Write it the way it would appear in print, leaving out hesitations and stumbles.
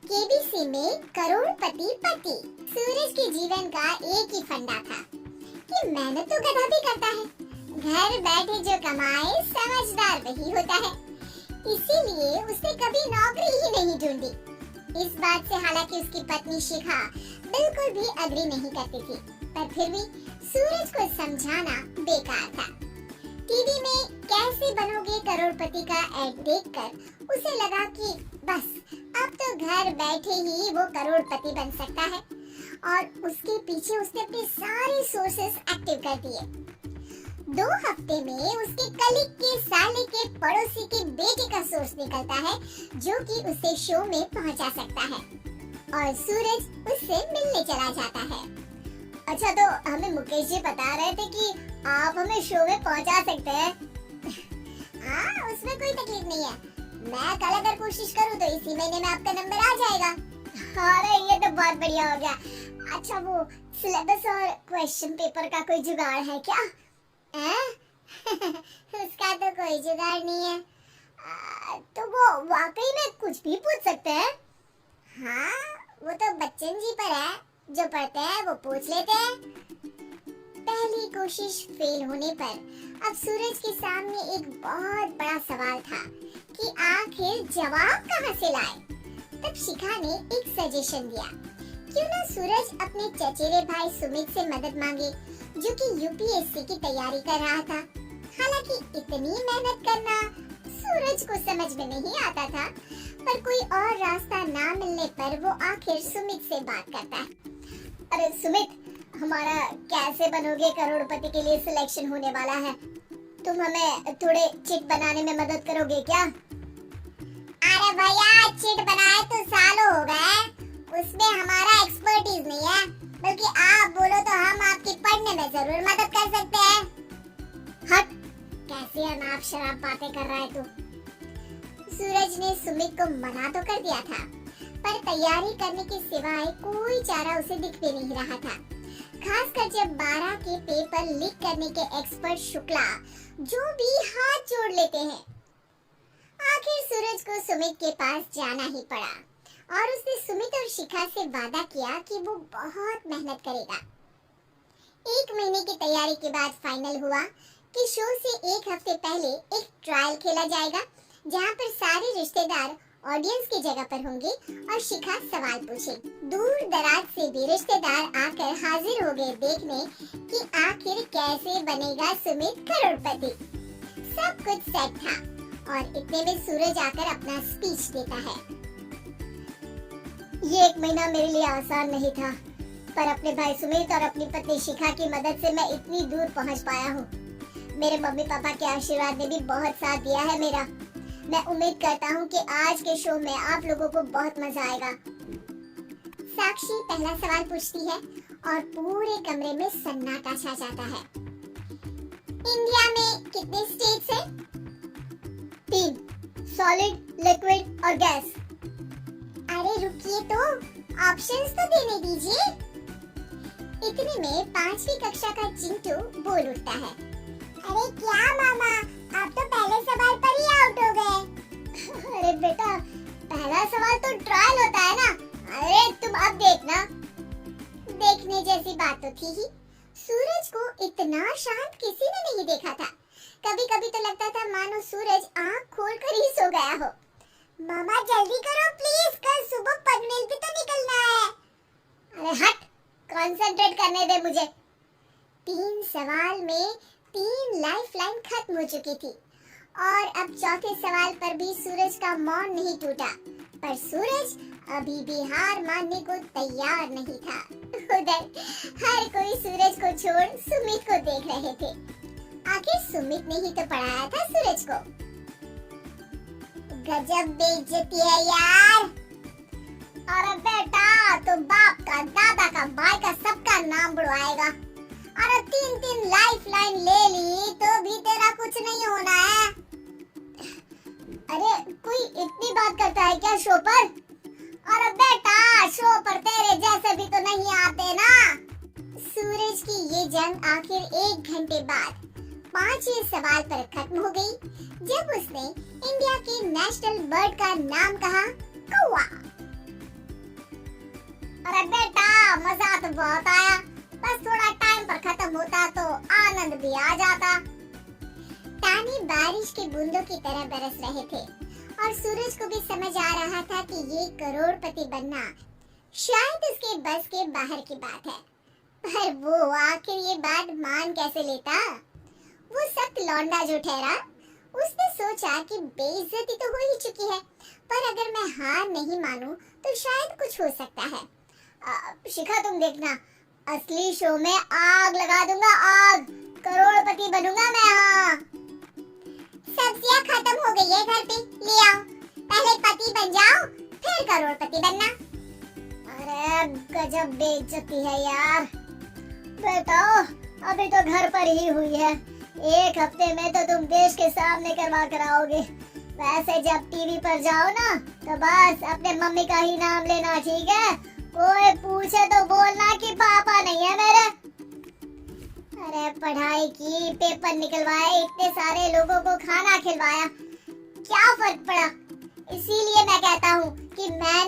KBC में करोड़पति पति। सूरज के जीवन का एक ही फंडा था कि मेहनत तो गधा भी करता है, घर बैठे जो कमाए समझदार वही होता है। इसीलिए उसने कभी नौकरी ही नहीं ढूंढी। इस बात से हालांकि उसकी पत्नी शिखा बिल्कुल भी अग्री नहीं करती थी, पर फिर भी सूरज को समझाना बेकार था। टीवी में कैसे बनोगे करोड़पति का ऐड देखकर उसे लगा कि बस अब तो घर बैठे ही वो करोड़पति बन सकता है, और उसके पीछे उसने अपने सारे सोर्सेस एक्टिव कर दिए। 2 हफ्ते में उसके कलीग के साले के पड़ोसी के बेटे का सोर्स निकलता है जो कि उसे शो में पहुंचा सकता है, और सूरज उससे मिलने चला जाता है। अच्छा, तो हमें मुकेश जी बता रहे थे कि आप हमें शो में पहुंचा सकते हैं। हाँ, उसमें कोई तकलीफ नहीं है। मैं कल अगर कोशिश करूँ तो इसी महीने में आपका नंबर आ जाएगा। अरे ये तो बहुत बढ़िया हो गया। अच्छा, वो सिलेबस और क्वेश्चन पेपर का कोई जुगाड़ है क्या? उसका तो कोई जुगाड़ नहीं है। तो वो वाकई में कुछ भी पूछ सकते हैं? हाँ, वो तो बच्चन जी पर है, जो पढ़ते हैं वो पूछ लेते हैं। पहली कोशिश फेल होने पर अब सूरज के सामने एक बहुत बड़ा सवाल था कि आखिर जवाब कहां से लाए। तब शिखा ने एक सजेशन दिया, क्यों ना सूरज अपने चचेरे भाई सुमित से मदद मांगे, जो कि यूपीएससी की तैयारी कर रहा था। हालांकि इतनी मेहनत करना सूरज को समझ में नहीं आता था, पर कोई और रास्ता ना मिलने पर वो आखिर सुमित से बात करता है। अरे सुमित, हमारा कैसे बनोगे करोड़पति के लिए सिलेक्शन होने वाला है, तुम हमें थोड़े चिट बनाने में मदद करोगे क्या? अरे भैया, चिट बनाए तो सालों हो गए, उसमें हमारा एक्सपर्टीज नहीं है, बल्कि आप बोलो तो हम आपकी पढ़ने में जरूर मदद कर सकते हैं। हट, कैसी अनाप शराब बातें कर रहा है तू? सूरज ने सुमित को मना तो कर दिया था, पर तैयारी करने के सिवाय कोई चारा उसे दिख भी नहीं रहा था, खासकर जब 12 के पेपर लीक करने के एक्सपर्ट शुक्ला जो भी हाथ जोड़ लेते हैं। आखिर सूरज को सुमित के पास जाना ही पड़ा, और उसने सुमित और शिखा से वादा किया कि वो बहुत मेहनत करेगा। 1 महीने की तैयारी के बाद फाइनल हुआ कि शो से 1 हफ्ते पहले एक ट्रायल खेला जाएगा, जहां पर सारे रिश्तेदार ऑडियंस की जगह पर होंगे और शिखा सवाल पूछे। दूर दराज से भी रिश्तेदार आकर हाजिर हो गए देखने कि आखिर कैसे बनेगा सुमित करोड़पति। सब कुछ सेट था, और इतने में सूरज आकर अपना स्पीच देता है। ये 1 महीना मेरे लिए आसान नहीं था, पर अपने भाई सुमित और अपनी पत्नी शिखा की मदद से मैं इतनी दूर पहुंच पाया हूँ। मेरे मम्मी पापा के आशीर्वाद ने भी बहुत साथ दिया है मेरा। मैं उम्मीद करता हूँ कि आज के शो में आप लोगों को बहुत मजा आएगा। साक्षी पहला सवाल पूछती है, और पूरे कमरे में सन्नाटा छा जाता है। इंडिया में कितने स्टेट्स हैं? 3, सॉलिड, लिक्विड और गैस। अरे रुकिए, तो ऑप्शंस तो देने दीजिए। इतने में 5वीं कक्षा का चिंटू बोल उठता है, अरे क्या मामा, आप तो पहले सवाल पर ही आउट हो गए। अरे बेटा, पहला सवाल तो ट्रायल होता है ना। अरे तुम अब देखना। देखने जैसी बात तो थी ही। सूरज को इतना शांत किसी ने नहीं देखा था। कभी कभी तो लगता था मानो सूरज आँख खोलकर ही सो गया हो। मामा जल्दी करो प्लीज, कल सुबह पनवेल भी तो निकलना है। अरे हट, कंसंट्रेट करने दे मुझे। 3 सवाल में 3 लाइफलाइन खत्म हो चुकी थी, और अब चौथे सवाल पर भी सूरज का मौन नहीं टूटा, पर सूरज अभी भी हार मानने को तैयार नहीं था। उधर हर कोई सूरज को छोड़ सुमित को देख रहे थे। आखिर सुमित ने ही तो पढ़ाया था सूरज को। गजब बेइज्जती है यार। अरे बेटा, तो बाप का, दादा का, भाई का, सबका नाम बुड़वाएगा। अरे 3 लाइफलाइन ले ली तो भी तेरा कुछ नहीं होना है। अरे कोई इतनी बात करता है क्या शो पर? अरे बेटा, शो पर तेरे जैसे भी तो नहीं आते ना। सूरज की ये जंग आखिर 1 घंटे बाद 5वें सवाल पर खत्म हो गई, जब उसने इंडिया के नेशनल बर्ड का नाम कहा, कौवा। बहुत आया, बस थोड़ा टाइम पर खत्म होता तो आनंद भी आ जाता। ताने बारिश की बूंदों की तरह बरस रहे थे और सूरज को भी समझ आ रहा था कि ये करोड़पति बनना शायद उसके बस के बाहर की बात है। पर वो आखिर ये बात मान कैसे लेता? वो सख्त लौंडा जो ठहरा, उसने सोचा कि बेइज्जती तो हो ही चुकी है, पर अगर मैं हार नहीं मानूं तो शायद कुछ हो सकता है। शिखा तुम देखना, असली शो में आग लगा दूंगा, आग, करोड़पति बनूंगा मैं। हाँ, सब्जियां खत्म हो गई है घर पे, ले आओ, पहले पति बन जाओ फिर करोड़पति बनना। अरे गजब बेइज्जती है यार। बेटा अभी तो घर पर ही हुई है, एक हफ्ते में तो तुम देश के सामने करवा कर आओगे। वैसे जब टीवी पर जाओ ना तो बस अपने मम्मी का ही नाम लेना, ठीक है? कोई पूछे तो बोलना कि पापा नहीं है मेरे। अरे पढ़ाई की, पेपर निकलवाए, इतने सारे लोगों को खाना खिलवाया, क्या फर्क पड़ा? इसीलिए मैं कहता हूँ कि मैं